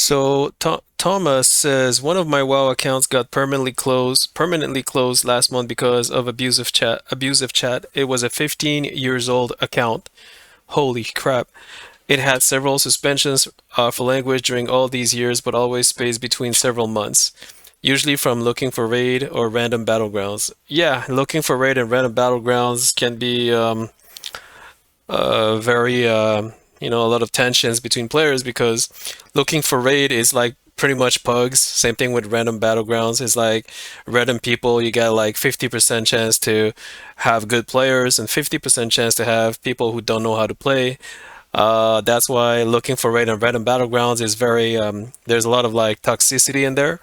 So Thomas says one of my WoW accounts got permanently closed last month because of abusive chat. It was a 15 years old account. Holy crap. It had several suspensions for language during all these years, but always spaced between several months. Usually from looking for raid or random battlegrounds. Yeah, looking for raid and random battlegrounds can be very a lot of tensions between players because looking for raid is like pretty much pugs. Same thing with random battlegrounds. It's like random people. You got like 50% chance to have good players and 50% chance to have people who don't know how to play. That's why looking for raid and random battlegrounds is very there's a lot of like toxicity in there.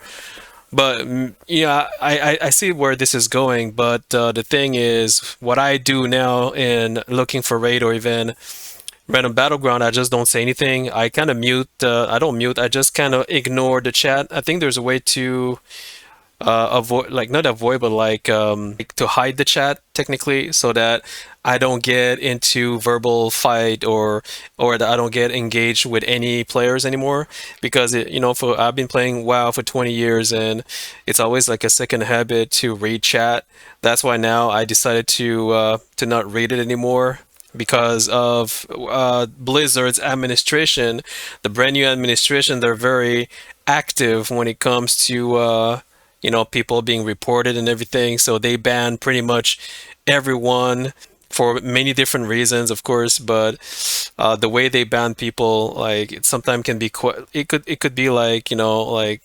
But yeah, I see where this is going. But the thing is, what I do now in looking for raid or even random battleground, I just don't say anything. I kind of mute. I don't mute. I just kind of ignore the chat. I think there's a way to avoid, like not avoid, but like to hide the chat technically, so that I don't get into verbal fight or that I don't get engaged with any players anymore. Because for I've been playing WoW for 20 years, and it's always like a second habit to read chat. That's why now I decided to not read it anymore because of Blizzard's administration, the brand new administration. They're very active when it comes to people being reported and everything. So they ban pretty much everyone for many different reasons, of course. But the way they ban people, like it sometimes can be it could be like like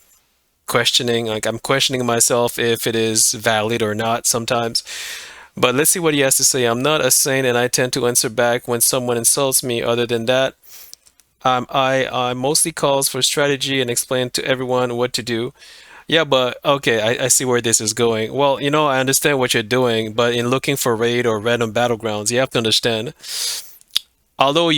questioning. Like I'm questioning myself if it is valid or not sometimes. But let's see what he has to say. I'm not a saint, and I tend to answer back when someone insults me. Other than that, I mostly calls for strategy and explain to everyone what to do. Yeah, but okay, I see where this is going. Well, I understand what you're doing, but in looking for raid or random battlegrounds, you have to understand. Although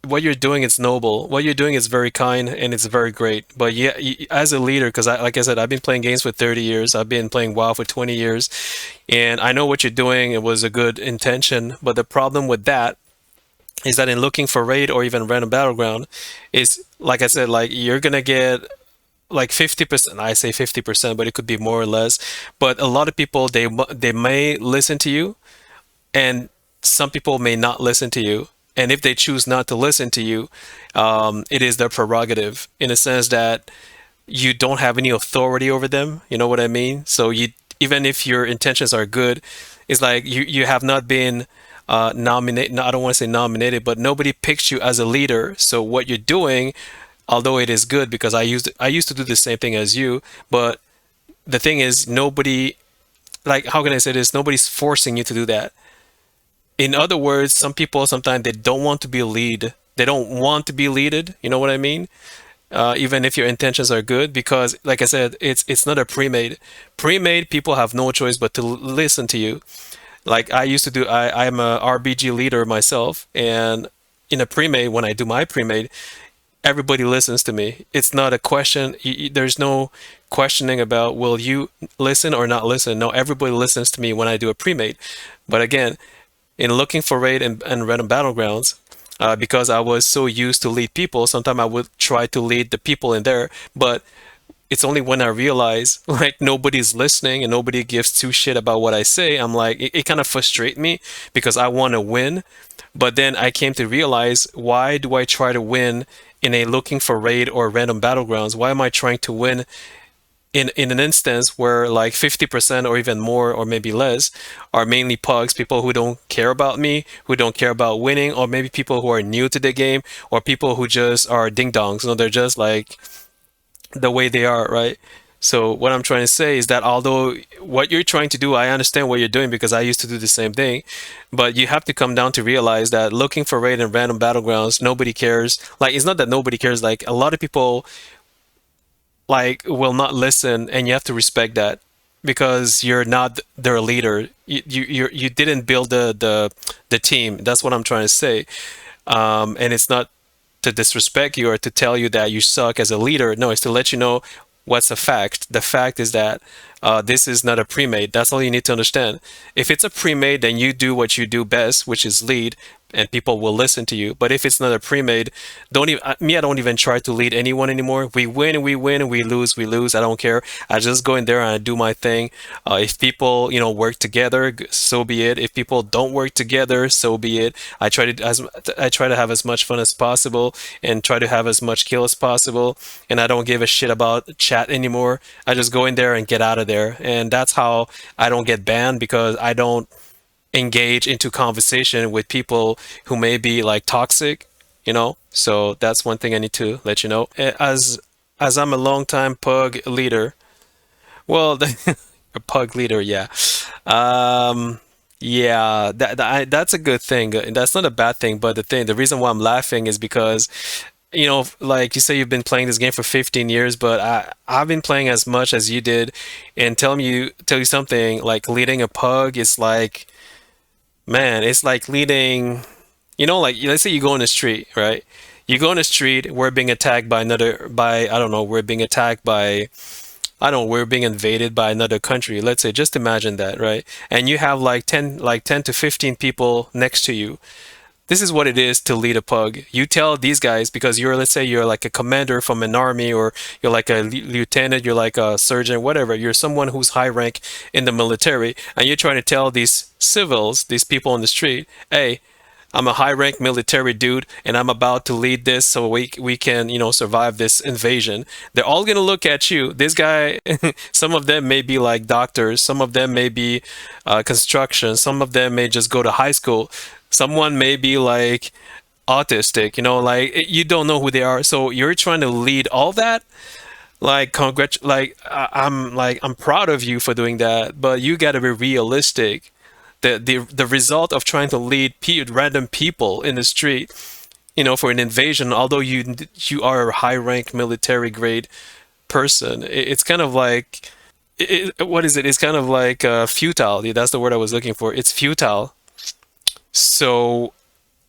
what you're doing is noble, what you're doing is very kind and it's very great. But yeah, as a leader, because like I said, I've been playing games for 30 years. I've been playing WoW for 20 years, and I know what you're doing. It was a good intention, but the problem with that is that in looking for raid or even random battleground, is like I said, like you're gonna get like 50%. I say 50%, but it could be more or less. But a lot of people, they may listen to you, and some people may not listen to you. And if they choose not to listen to you, it is their prerogative in a sense that you don't have any authority over them. You know what I mean? So you, even if your intentions are good, it's like you have not been nominated. No, I don't want to say nominated, but nobody picks you as a leader. So what you're doing, although it is good, because I used to do the same thing as you, but the thing is nobody, like, how can I say this? Nobody's forcing you to do that. In other words, some people sometimes they don't want to be lead. They don't want to be leaded. You know what I mean? Even if your intentions are good, because like I said, it's not a pre-made. Pre-made people have no choice but to listen to you. Like I used to do. I'm a RBG leader myself, and in a pre-made, when I do my pre-made, everybody listens to me. It's not a question. There's no questioning about will you listen or not listen. No, everybody listens to me when I do a pre-made. But again, in looking for raid and random battlegrounds, because I was so used to lead people, sometimes I would try to lead the people in there, but it's only when I realize like nobody's listening and nobody gives two shit about what I say. I'm like, it kind of frustrates me because I want to win. But then I came to realize, why do I try to win in a looking for raid or random battlegrounds? Why am I trying to win in an instance where like 50% or even more or maybe less are mainly pugs, people who don't care about me, who don't care about winning, or maybe people who are new to the game, or people who just are ding dongs. They're just like the way they are, right? So what I'm trying to say is that although what you're trying to do, I understand what you're doing because I used to do the same thing, but you have to come down to realize that looking for raid and random battlegrounds, nobody cares. Like it's not that nobody cares. Like a lot of people like will not listen, and you have to respect that because you're not their leader. You didn't build the team. That's what I'm trying to say. And it's not to disrespect you or to tell you that you suck as a leader. No, it's to let you know what's a fact. The fact is that this is not a pre-made. That's all you need to understand. If it's a pre-made, then you do what you do best, which is lead. and people will listen to you. But if it's not a pre-made, don't even me. I don't even try to lead anyone anymore. We win, we win, we lose, we lose. I don't care. I just go in there and I do my thing. If people, work together, so be it. If people don't work together, so be it. I try to have as much fun as possible and try to have as much kill as possible. And I don't give a shit about chat anymore. I just go in there and get out of there. And that's how I don't get banned, because I don't engage into conversation with people who may be like toxic. So that's one thing I need to let you know. As I'm a long time pug leader, well, a pug leader, yeah. Yeah, that's a good thing. That's not a bad thing, but the reason why I'm laughing is because, like you say, you've been playing this game for 15 years, but I've been playing as much as you did, and tell you something, like leading a pug is like, man, it's like leading, like let's say you go on the street, right? You go on the street, we're being attacked by I don't know, we're being attacked by I don't know, we're being invaded by another country. Let's say, just imagine that, right? And you have like 10 to 15 people next to you. This is what it is to lead a pug. You tell these guys, because let's say you're like a commander from an army, or you're like a lieutenant, you're like a surgeon, whatever. You're someone who's high rank in the military, and you're trying to tell these civils, these people on the street, hey, I'm a high rank military dude, and I'm about to lead this so we can, survive this invasion. They're all gonna look at you. This guy, some of them may be like doctors, some of them may be construction, some of them may just go to high school, someone may be like autistic, like you don't know who they are. So you're trying to lead all that. Like, I'm proud of you for doing that, but you gotta be realistic. The result of trying to lead random people in the street, for an invasion, although you are a high rank military grade person, it's kind of like, what is it? It's kind of like futile. That's the word I was looking for. It's futile. So,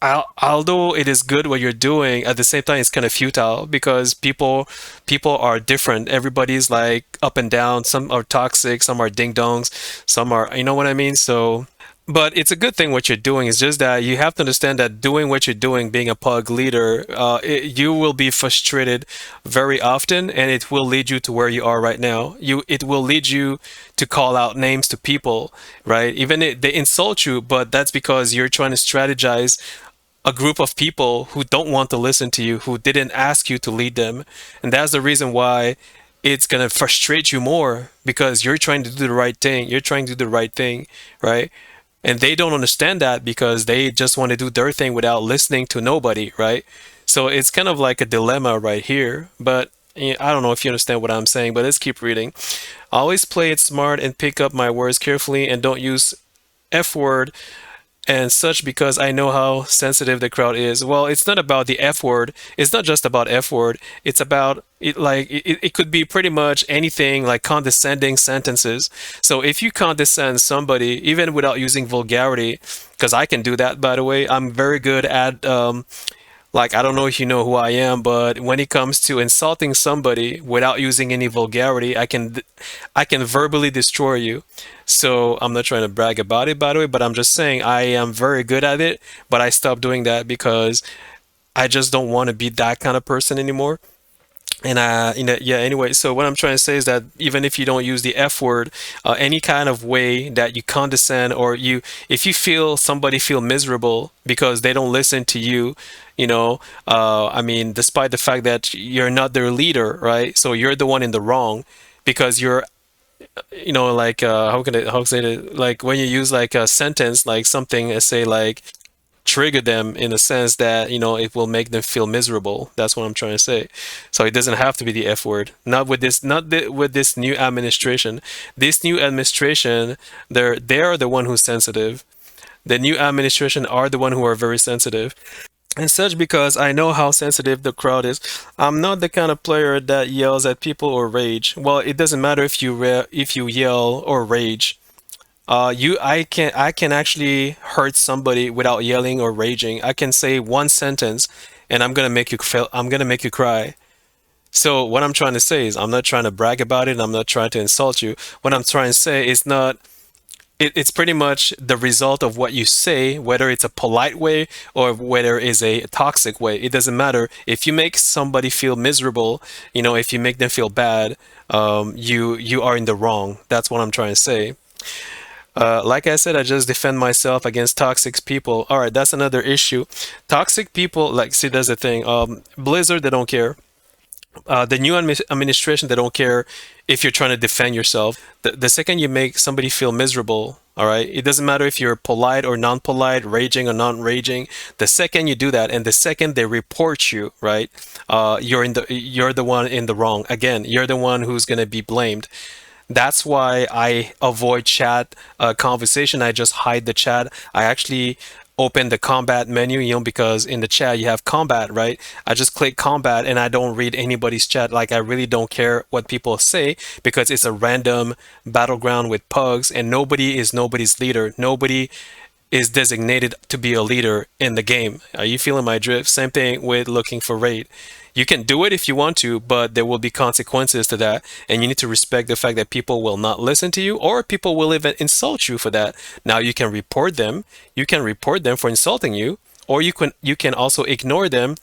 although it is good what you're doing, at the same time it's kind of futile, because people are different. Everybody's like up and down. Some are toxic, some are ding dongs, some are, you know what I mean? So, but it's a good thing what you're doing. It's just that you have to understand that doing what you're doing, being a pug leader, you will be frustrated very often, and it will lead you to where you are right now. It will lead you to call out names to people, right? Even if they insult you, but that's because you're trying to strategize a group of people who don't want to listen to you, who didn't ask you to lead them. And that's the reason why it's going to frustrate you more, because you're trying to do the right thing. You're trying to do the right thing, right? And they don't understand that, because they just want to do their thing without listening to nobody, right? So it's kind of like a dilemma right here. But I don't know if you understand what I'm saying, but let's keep reading. Always play it smart and pick up my words carefully, and don't use F word and such, because I know how sensitive the crowd is. Well, it's not about the F word. It's not just about F word. It's about it, like it could be pretty much anything, like condescending sentences. So if you condescend somebody, even without using vulgarity, because I can do that, by the way, I'm very good at like, I don't know if you know who I am, but when it comes to insulting somebody without using any vulgarity, I can verbally destroy you. So I'm not trying to brag about it, by the way, but I'm just saying I am very good at it. But I stopped doing that because I just don't want to be that kind of person anymore. And yeah, anyway, so what I'm trying to say is that even if you don't use the F word, any kind of way that you condescend, or if you feel somebody feel miserable because they don't listen to you, I mean, despite the fact that you're not their leader, right? So you're the one in the wrong, because you're, like, how can I say it? Like, when you use like a sentence, like something, say like, trigger them in a sense that it will make them feel miserable. That's what I'm trying to say. So it doesn't have to be the F word. Not with this. With this new administration. This new administration, they're the one who's sensitive. The new administration are the one who are very sensitive. And such, because I know how sensitive the crowd is. I'm not the kind of player that yells at people or rage. Well, it doesn't matter if you yell or rage. I can actually hurt somebody without yelling or raging. I can say one sentence, and I'm gonna make you feel. I'm gonna make you cry. So what I'm trying to say is, I'm not trying to brag about it. I'm not trying to insult you. What I'm trying to say is not. it's pretty much the result of what you say, whether it's a polite way or whether it's a toxic way. It doesn't matter. If you make somebody feel miserable, if you make them feel bad, you are in the wrong. That's what I'm trying to say. Like I said, I just defend myself against toxic people. All right, that's another issue. Toxic people, like, see, that's the thing. Blizzard, they don't care. The new administration, they don't care if you're trying to defend yourself. The second you make somebody feel miserable, all right, it doesn't matter if you're polite or non-polite, raging or non-raging. The second you do that, and the second they report you, right, you're the one in the wrong. Again, you're the one who's gonna be blamed. That's why I avoid chat conversation. I just hide the chat. I actually open the combat menu, because in the chat you have combat, right? I just click combat and I don't read anybody's chat. Like, I really don't care what people say because it's a random battleground with pugs and nobody is nobody's leader. Nobody is designated to be a leader in the game. Are you feeling my drift? Same thing with looking for raid. You can do it if you want to, but there will be consequences to that, and you need to respect the fact that people will not listen to you, or people will even insult you for that. Now you can report them. You can report them for insulting you, or you can also ignore them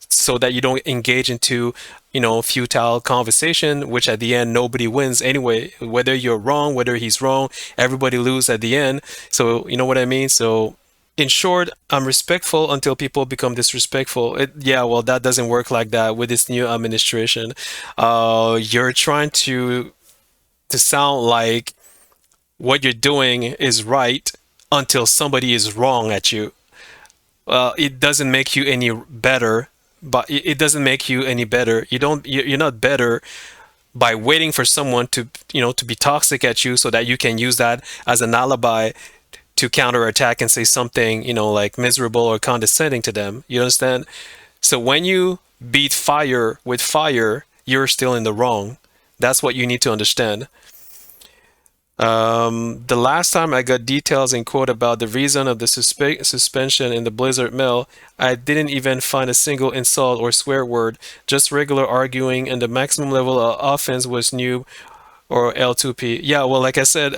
so that you don't engage into futile conversation, which at the end nobody wins anyway. Whether you're wrong, whether he's wrong, everybody lose at the end. So you know what I mean. So in short, I'm respectful until people become disrespectful. Yeah, well, that doesn't work like that with this new administration. You're trying to sound like what you're doing is right until somebody is wrong at you. It doesn't make you any better, but it doesn't make you any better. You're not better by waiting for someone to be toxic at you so that you can use that as an alibi to counterattack and say something, like miserable or condescending to them. You understand? So when you beat fire with fire, you're still in the wrong. That's what you need to understand. The last time I got details in quote about the reason of the suspension in the Blizzard mail, I didn't even find a single insult or swear word, just regular arguing, and the maximum level of offense was noob or L2P. Yeah, well, like I said,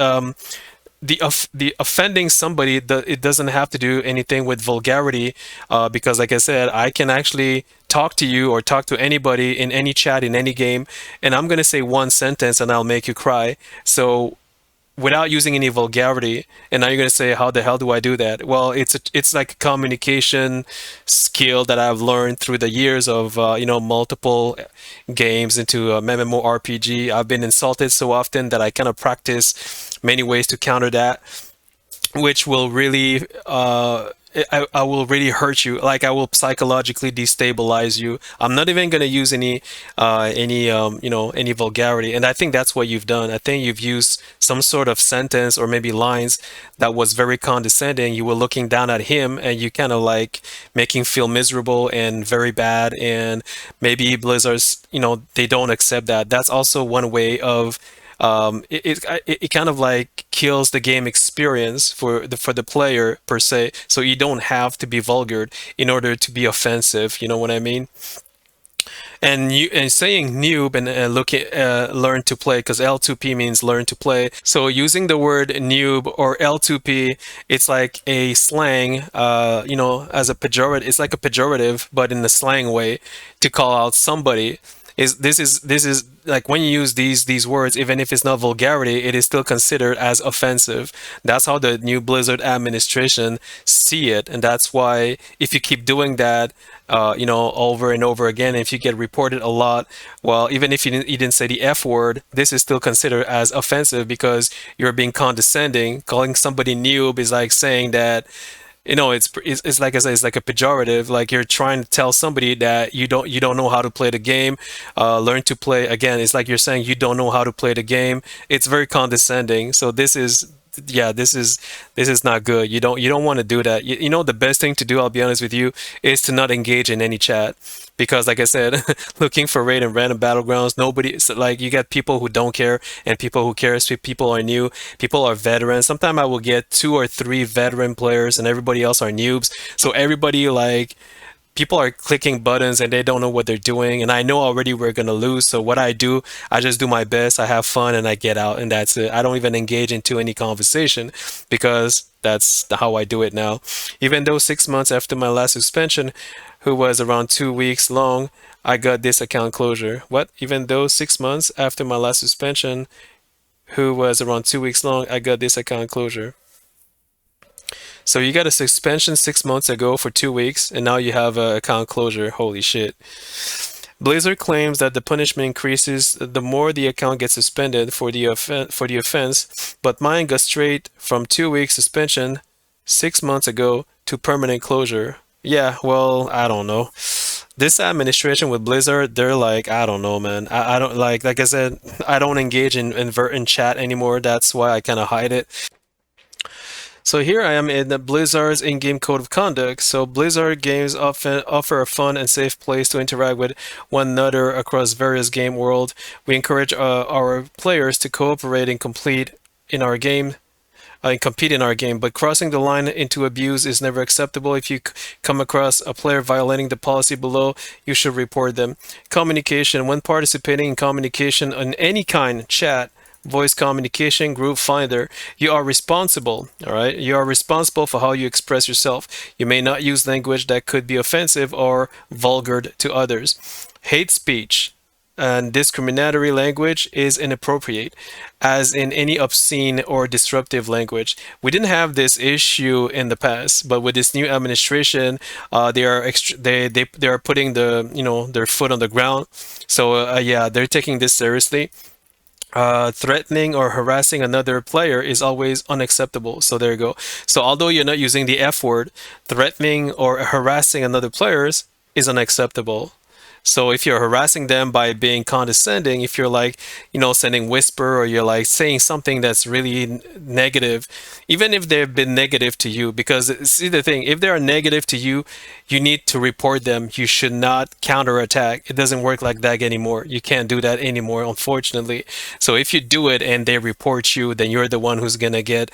the offending somebody, it doesn't have to do anything with vulgarity, because like I said, I can actually talk to you or talk to anybody in any chat in any game, and I'm gonna say one sentence and I'll make you cry. So without using any vulgarity, and now you're going to say, how the hell do I do that? Well, it's like a communication skill that I've learned through the years of multiple games into MMORPG. I've been insulted so often that I kind of practice many ways to counter that, which will really I will really hurt you. Like, I will psychologically destabilize you. I'm not even going to use any vulgarity, and I think that's what you've done. I think you've used some sort of sentence or maybe lines that was very condescending. You were looking down at him and you kind of like make him feel miserable and very bad, and maybe Blizzards, they don't accept that. That's also one way of it kind of like kills the game experience for the player per se. So you don't have to be vulgar in order to be offensive. You know what I mean? And saying noob and learn to play, because L2P means learn to play. So using the word noob or L2P, it's like a slang, as a pejorative. It's like a pejorative, but in the slang way to call out somebody. This is like, when you use these words, even if it's not vulgarity, it is still considered as offensive. That's how the new Blizzard administration see it, and that's why if you keep doing that, over and over again, if you get reported a lot, well, even if you didn't say the F word, this is still considered as offensive because you're being condescending. Calling somebody noob is like saying that, it's like I say, it's like a pejorative. Like, you're trying to tell somebody that you don't know how to play the game. Learn to play. Again, it's like you're saying you don't know how to play the game. It's very condescending. So this is, yeah, this is not good. You don't want to do that. The best thing to do, I'll be honest with you, is to not engage in any chat. Because like I said, looking for raid and random battlegrounds, nobody, so like, you get people who don't care and people who care. People are new, people are veterans. Sometimes I will get 2 or 3 veteran players and everybody else are noobs. So everybody, like, people are clicking buttons and they don't know what they're doing. And I know already we're going to lose. So what I do, I just do my best. I have fun and I get out and that's it. I don't even engage into any conversation because that's how I do it now. Even though 6 months after my last suspension, who was around 2 weeks long, I got this account closure. What? Even though 6 months after my last suspension, who was around 2 weeks long, I got this account closure. So you got a suspension 6 months ago for 2 weeks, and now you have a account closure. Holy shit. Blizzard claims that the punishment increases the more the account gets suspended for the offense, but mine got straight from 2 weeks suspension 6 months ago to permanent closure. Yeah, well, I don't know. This administration with Blizzard, they're like, I don't know, man. I don't like I said, I don't engage in chat anymore. That's why I kind of hide it. So here I am in the Blizzard's in-game code of conduct. So Blizzard games often offer a fun and safe place to interact with one another across various game world. We encourage our players to cooperate and complete in our game and compete in our game, but crossing the line into abuse is never acceptable. If you come across a player violating the policy below, you should report them. Communication. When participating in communication on any kind, chat, voice communication, group finder, you are responsible, all right? You are responsible for how you express yourself. You may not use language that could be offensive or vulgar to others. Hate speech and discriminatory language is inappropriate, as in any obscene or disruptive language. We didn't have this issue in the past, but with this new administration, they are putting their foot on the ground. So yeah, they're taking this seriously. Threatening or harassing another player is always unacceptable. So there you go. So although you're not using the F word, threatening or harassing another players is unacceptable. So if you're harassing them by being condescending, if you're like, sending whisper or you're like saying something that's really negative, even if they've been negative to you, because see the thing, if they are negative to you, you need to report them. You should not counterattack. It doesn't work like that anymore. You can't do that anymore, unfortunately. So if you do it and they report you, then you're the one who's gonna get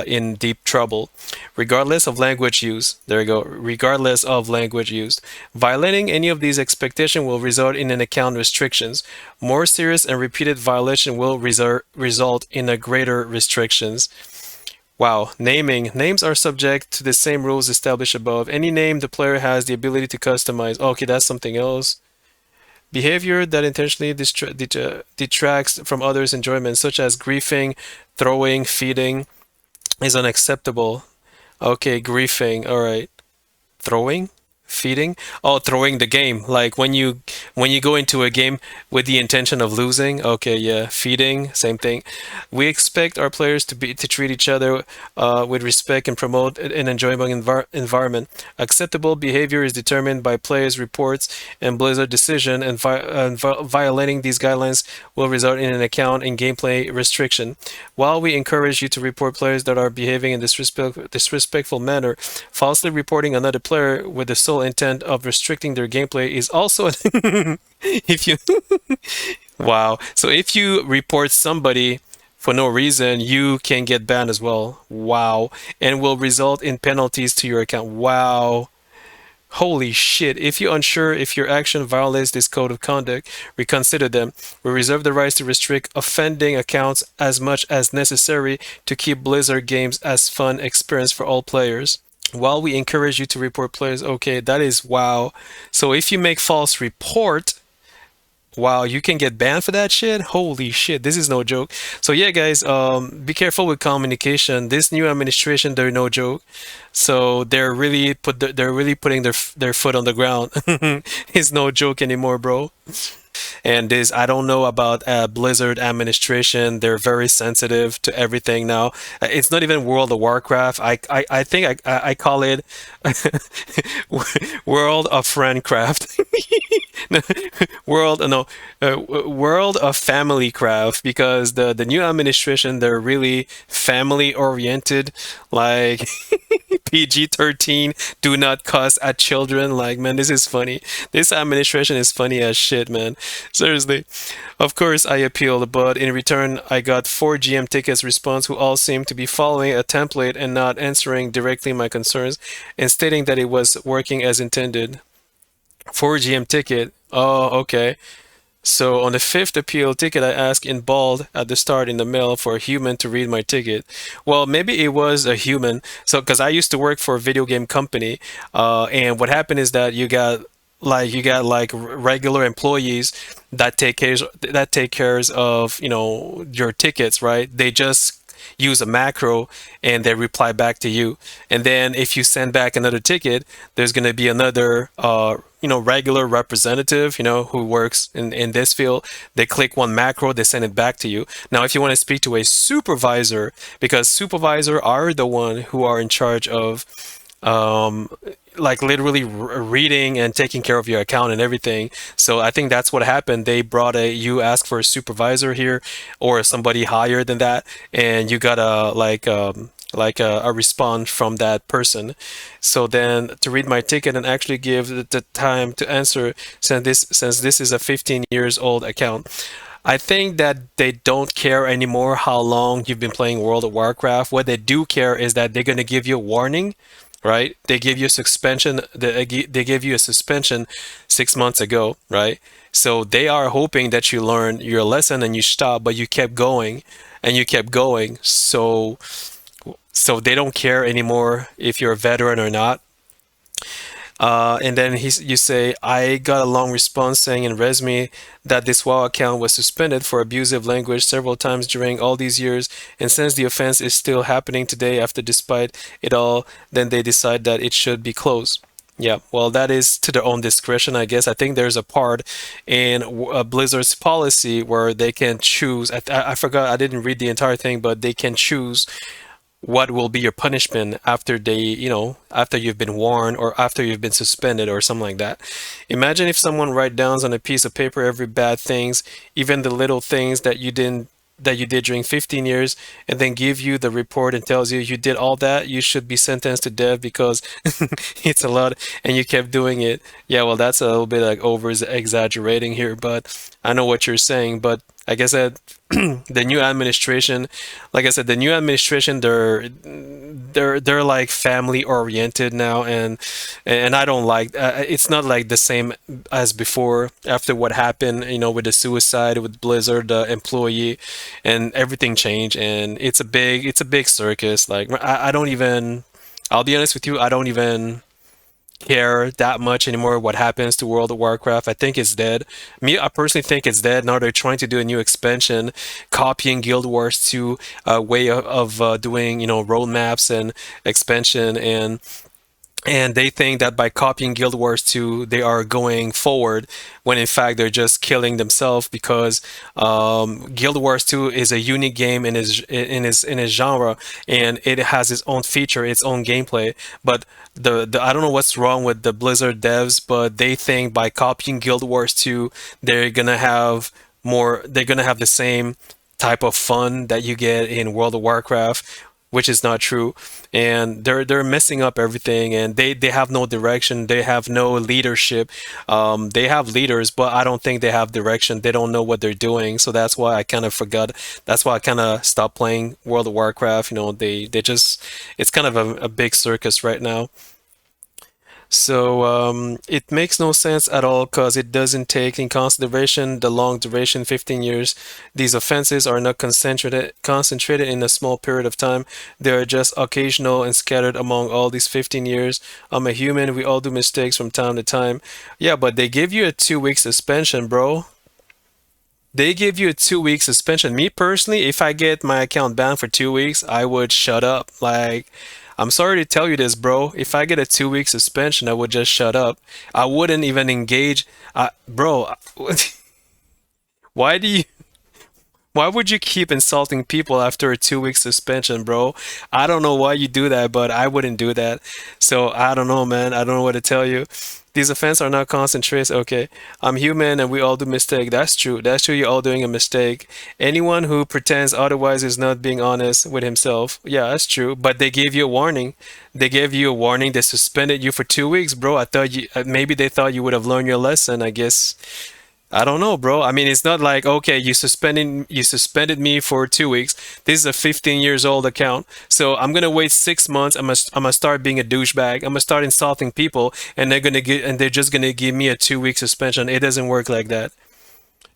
in deep trouble. Regardless of language use, there you go. Regardless of language used, violating any of these expectations will result in an account restrictions. More serious and repeated violation will result in a greater restrictions. Wow. Naming. Names are subject to the same rules established above. Any name the player has the ability to customize. Okay, that's something else. Behavior that intentionally detracts from others' enjoyment, such as griefing, throwing, feeding, is unacceptable. Okay, griefing. All right. Throwing? Feeding? Oh, throwing the game. Like when you go into a game with the intention of losing. Okay, yeah. Feeding, same thing. We expect our players to treat each other with respect and promote an enjoyable environment. Acceptable behavior is determined by players' reports and Blizzard decision, and violating these guidelines will result in an account and gameplay restriction. While we encourage you to report players that are behaving in disrespectful manner, falsely reporting another player with the sole intent of restricting their gameplay is also if you wow. So if you report somebody for no reason, you can get banned as well. Wow. And will result in penalties to your account. Wow. Holy shit. If you're unsure if your action violates this code of conduct, reconsider them. We reserve the rights to restrict offending accounts as much as necessary to keep Blizzard games as fun experience for all players. While we encourage you to report players, okay, that is wow. So if you make false report, wow, you can get banned for that shit. Holy shit, this is no joke. So yeah, guys, be careful with communication. This new administration, they're no joke. So they're really putting their foot on the ground. It's no joke anymore, bro. And this, I don't know about Blizzard administration. They're very sensitive to everything now. It's not even World of Warcraft. I think I call it World of Friendcraft. World no World of Family Craft, because the new administration, they're really family oriented, like PG-13, do not cuss at children. Like, man, this is funny. This administration is funny as shit, man. Seriously. Of course, I appealed, but in return, I got 4 GM tickets response who all seemed to be following a template and not answering directly my concerns and stating that it was working as intended. 4 GM ticket. Oh, okay. So on the fifth appeal ticket, I asked in bold at the start in the mail for a human to read my ticket. Well, maybe it was a human. So because I used to work for a video game company, and what happened is that you got like regular employees that take cares of your tickets, right? They just use a macro and they reply back to you. And then if you send back another ticket, there's going to be another regular representative, who works in this field. They click one macro, they send it back to you. Now, if you want to speak to a supervisor, because supervisor are the one who are in charge of um, like literally reading and taking care of your account and everything. So I think that's what happened. They brought you ask for a supervisor here or somebody higher than that, and you got a response from that person. So then to read my ticket and actually give the time to answer, since this is a 15 years old account. I think that they don't care anymore how long you've been playing World of Warcraft. What they do care is that they're going to give you a warning, right? They give you a suspension. They give you a suspension 6 months ago, right? So they are hoping that you learn your lesson and you stop, but you kept going and you kept going. So they don't care anymore if you're a veteran or not. And then you say, I got a long response saying in resume that this WoW account was suspended for abusive language several times during all these years, and since the offense is still happening today after despite it all, then they decide that it should be closed. Yeah, well, that is to their own discretion, I guess. I think there's a part in Blizzard's policy where they can choose. I forgot, I didn't read the entire thing, but they can choose what will be your punishment after after you've been warned or after you've been suspended or something like that. Imagine if someone write down on a piece of paper every bad things, even the little things that you did during 15 years, and then give you the report and tells you you did all that, you should be sentenced to death because it's a lot and you kept doing it. Yeah, well, that's a little bit like over exaggerating here, but I know what you're saying. But like I said, the new administration, like I said, the new administration, they're like family oriented now, and I don't like. It's not like the same as before. After what happened, with the suicide with Blizzard, the employee, and everything changed, and it's a big circus. Like I don't even. I'll be honest with you, I don't even care that much anymore what happens to World of Warcraft. I think it's dead. Me, I personally think it's dead. Now they're trying to do a new expansion, copying Guild Wars 2 way of doing, roadmaps and expansion, and they think that by copying Guild Wars 2, they are going forward, when in fact they're just killing themselves, because Guild Wars 2 is a unique game in his genre, and it has its own feature, its own gameplay. But the I don't know what's wrong with the Blizzard devs, but they think by copying Guild Wars 2, they're gonna have the same type of fun that you get in World of Warcraft, which is not true. And they're messing up everything, and they have no direction, they have no leadership. They have leaders, but I don't think they have direction. They don't know what they're doing. So that's why I kind of forgot. That's why I kind of stopped playing World of Warcraft. They just, it's kind of a big circus right now. So it makes no sense at all, because it doesn't take in consideration the long duration, 15 years. These offenses are not concentrated in a small period of time. They are just occasional and scattered among all these 15 years. I'm a human. We all do mistakes from time to time. Yeah, but they give you a 2 week suspension, bro. They give you a 2 week suspension. Me personally, if I get my account banned for 2 weeks, I would shut up. Like, I'm sorry to tell you this, bro. If I get a 2 week suspension, I would just shut up. I wouldn't even engage. Bro, why do you Why would you keep insulting people after a 2 week suspension, bro? I don't know why you do that, but I wouldn't do that. So I don't know, man. I don't know what to tell you. These offenses are not constant traits. Okay, I'm human and we all do mistake. That's true. That's true. You're all doing a mistake. Anyone who pretends otherwise is not being honest with himself. Yeah, that's true. But they gave you a warning. They gave you a warning. They suspended you for 2 weeks, bro. I thought you maybe they thought you would have learned your lesson. I guess I don't know, bro. I mean, it's not like okay, you suspended me for 2 weeks. This is a 15 years old account, so I'm gonna wait 6 months. I'm gonna start being a douchebag. I'm gonna start insulting people, and they're just gonna give me a 2 week suspension. It doesn't work like that.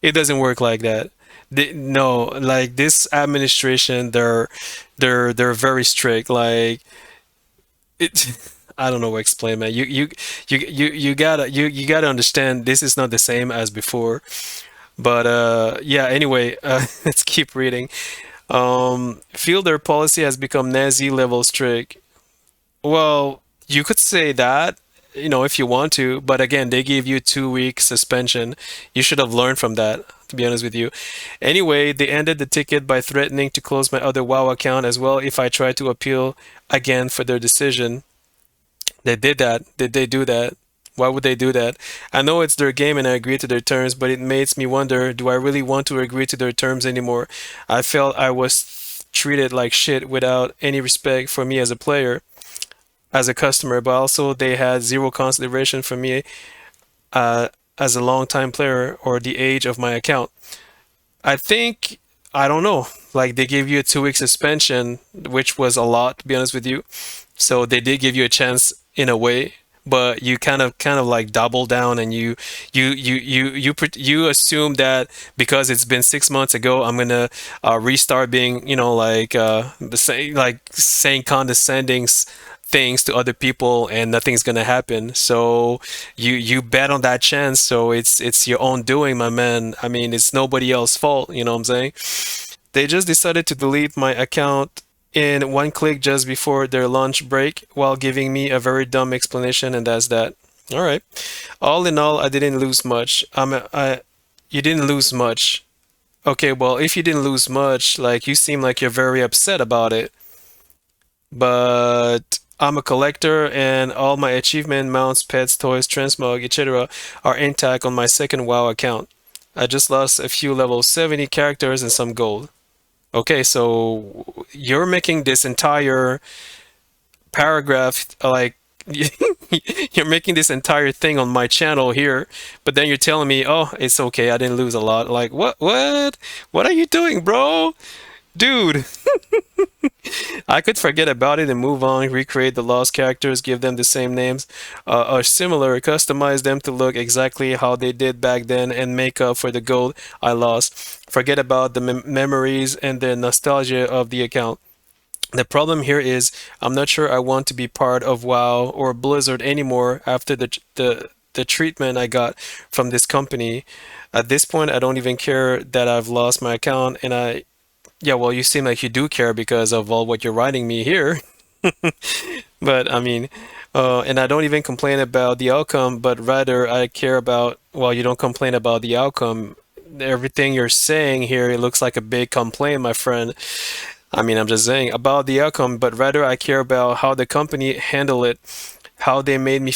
It doesn't work like that. No, like this administration, they're very strict. Like it. I don't know what to explain, man. You gotta understand this is not the same as before. But yeah, anyway, let's keep reading. Feel their policy has become Nazi level strict. Well, you could say that, if you want to, but again, they gave you 2 week suspension. You should have learned from that, to be honest with you. Anyway, they ended the ticket by threatening to close my other WoW account as well if I tried to appeal again for their decision. They did that. Did they do that? Why would they do that? I know it's their game and I agree to their terms, but it makes me wonder, do I really want to agree to their terms anymore? I felt I was treated like shit without any respect for me as a player, as a customer, but also they had zero consideration for me uh, as a long-time player or the age of my account. I think, I don't know, like they gave you a 2 week suspension, which was a lot, to be honest with you. So they did give you a chance in a way, but you kind of like double down and you assume that because it's been 6 months ago, I'm gonna restart being, like saying condescending things to other people and nothing's gonna happen. So you bet on that chance. So it's your own doing, my man. I mean, it's nobody else's fault. You know what I'm saying? They just decided to delete my account in one click just before their lunch break while giving me a very dumb explanation, and that's that. All right. All in all, I didn't lose much. You didn't lose much. Okay, well, if you didn't lose much, like you seem like you're very upset about it. But I'm a collector, and all my achievement mounts, pets, toys, transmog, etc. are intact on my second WoW account. I just lost a few level 70 characters and some gold. Okay, so you're making this entire paragraph like you're making this entire thing on my channel here, but then you're telling me, "Oh, it's okay. I didn't lose a lot." Like, what? What? What are you doing, bro? Dude, I could forget about it and move on, recreate the lost characters, give them the same names or similar, customize them to look exactly how they did back then, and make up for the gold I lost. Forget about the memories and the nostalgia of the account. The problem here is I'm not sure I want to be part of WoW or Blizzard anymore after the treatment I got from this company. At this point, I don't even care that I've lost my account, and yeah, well, you seem like you do care because of all what you're writing me here. But I mean, and I don't even complain about the outcome, but rather I care about, well, you don't complain about the outcome. Everything you're saying here, it looks like a big complaint, my friend. I mean, I'm just saying about the outcome, but rather I care about how the company handle it, how they make me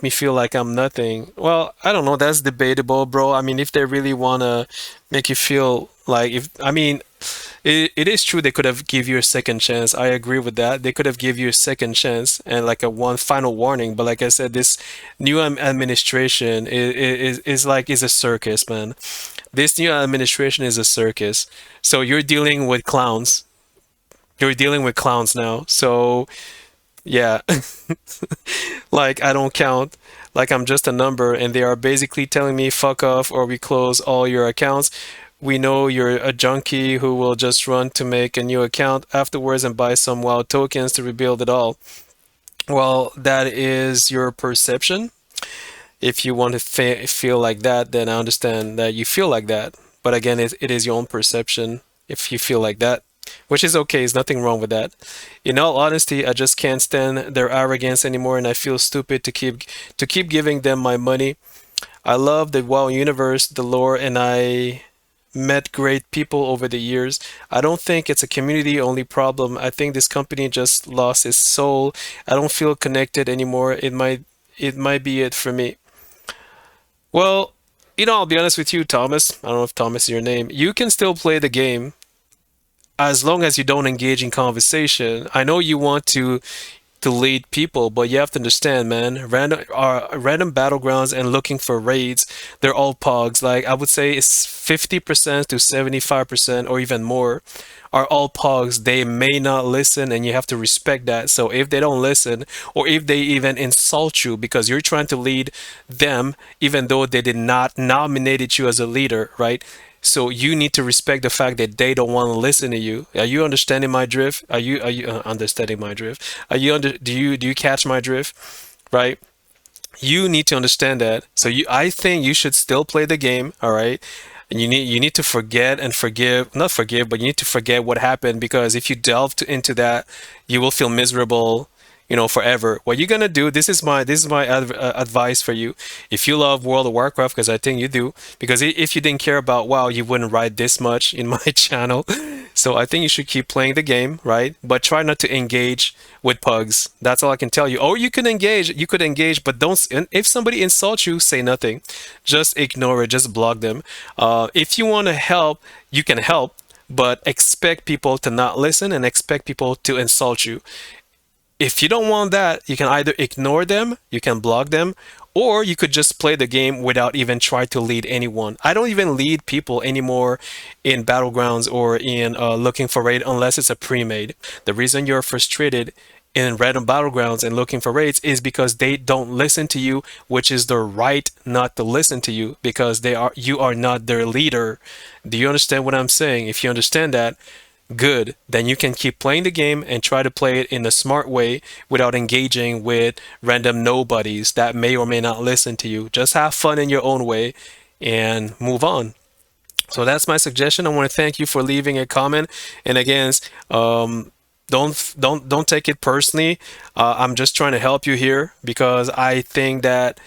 feel like I'm nothing. Well, I don't know, that's debatable, bro. I mean, if they really wanna make you feel like if I mean, it is true they could have give you a second chance. I agree with that. They could have give you a second chance and like a one final warning. But like I said, this new administration is a circus, man. This new administration is a circus. So you're dealing with clowns. You're dealing with clowns now. So yeah, like I don't count. Like I'm just a number, and they are basically telling me fuck off or we close all your accounts. We know you're a junkie who will just run to make a new account afterwards and buy some wild tokens to rebuild it all. Well, that is your perception. If you want to feel like that, then I understand that you feel like that. But again, it is your own perception if you feel like that, which is okay. There's nothing wrong with that. In all honesty, I just can't stand their arrogance anymore, and I feel stupid to keep giving them my money. I love the WoW universe, the lore, and I met great people over the years. I don't think it's a community only problem. I think this company just lost its soul. I don't feel connected anymore. It might be it for me. Well, I'll be honest with you, Thomas. I don't know if Thomas is your name. You can still play the game as long as you don't engage in conversation. I know you want to lead people, but you have to understand, man, random battlegrounds and looking for raids, they're all pogs. Like I would say it's 50% to 75% or even more are all pogs. They may not listen and you have to respect that. So if they don't listen or if they even insult you because you're trying to lead them even though they did not nominated you as a leader, right? So you need to respect the fact that they don't want to listen to you. Are you understanding my drift? Are you understanding my drift? Are you under do you catch my drift? Right? You need to understand that. So I think you should still play the game, all right? And you need to forget and forgive, not forgive, but you need to forget what happened because if you delve into that, you will feel miserable, forever. What you're gonna do? This is my advice for you. If you love World of Warcraft, because I think you do, because if you didn't care about WoW, you wouldn't write this much in my channel. So I think you should keep playing the game, right? But try not to engage with pugs. That's all I can tell you. Or you can engage. You could engage, but don't. If somebody insults you, say nothing. Just ignore it. Just block them. If you want to help, you can help, but expect people to not listen and expect people to insult you. If you don't want that, you can either ignore them, you can block them, or you could just play the game without even try to lead anyone. I don't even lead people anymore in battlegrounds or in looking for raid unless it's a pre-made. The reason you're frustrated in random battlegrounds and looking for raids is because they don't listen to you, which is their right not to listen to you because you are not their leader. Do you understand what I'm saying? If you understand that, good, then you can keep playing the game and try to play it in a smart way without engaging with random nobodies that may or may not listen to you. Just have fun in your own way and move on. So that's my suggestion. I want to thank you for leaving a comment. And again, don't take it personally. I'm just trying to help you here because I think that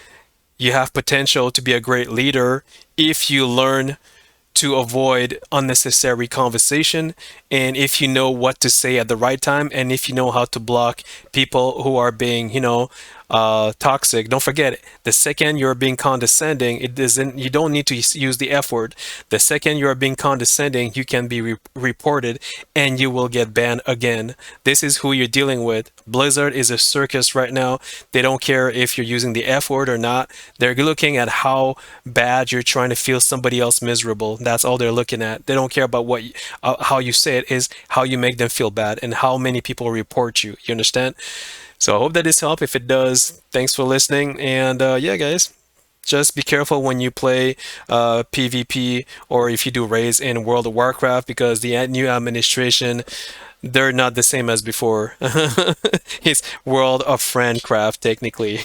you have potential to be a great leader if you learn to avoid unnecessary conversation and if you know what to say at the right time and if you know how to block people who are being toxic. Don't forget, the second you're being condescending, it doesn't you don't need to use the F word. The second you're being condescending, you can be reported and you will get banned again. This is who you're dealing with. Blizzard is a circus right now. They don't care if you're using the F word or not. They're looking at how bad you're trying to feel somebody else miserable. That's all they're looking at. They don't care about how you say it, is how you make them feel bad and how many people report you. You understand? So I hope that this helped. If it does, thanks for listening. And yeah, guys, just be careful when you play PvP or if you do raids in World of Warcraft because the new administration, they're not the same as before. It's World of Friendcraft, technically.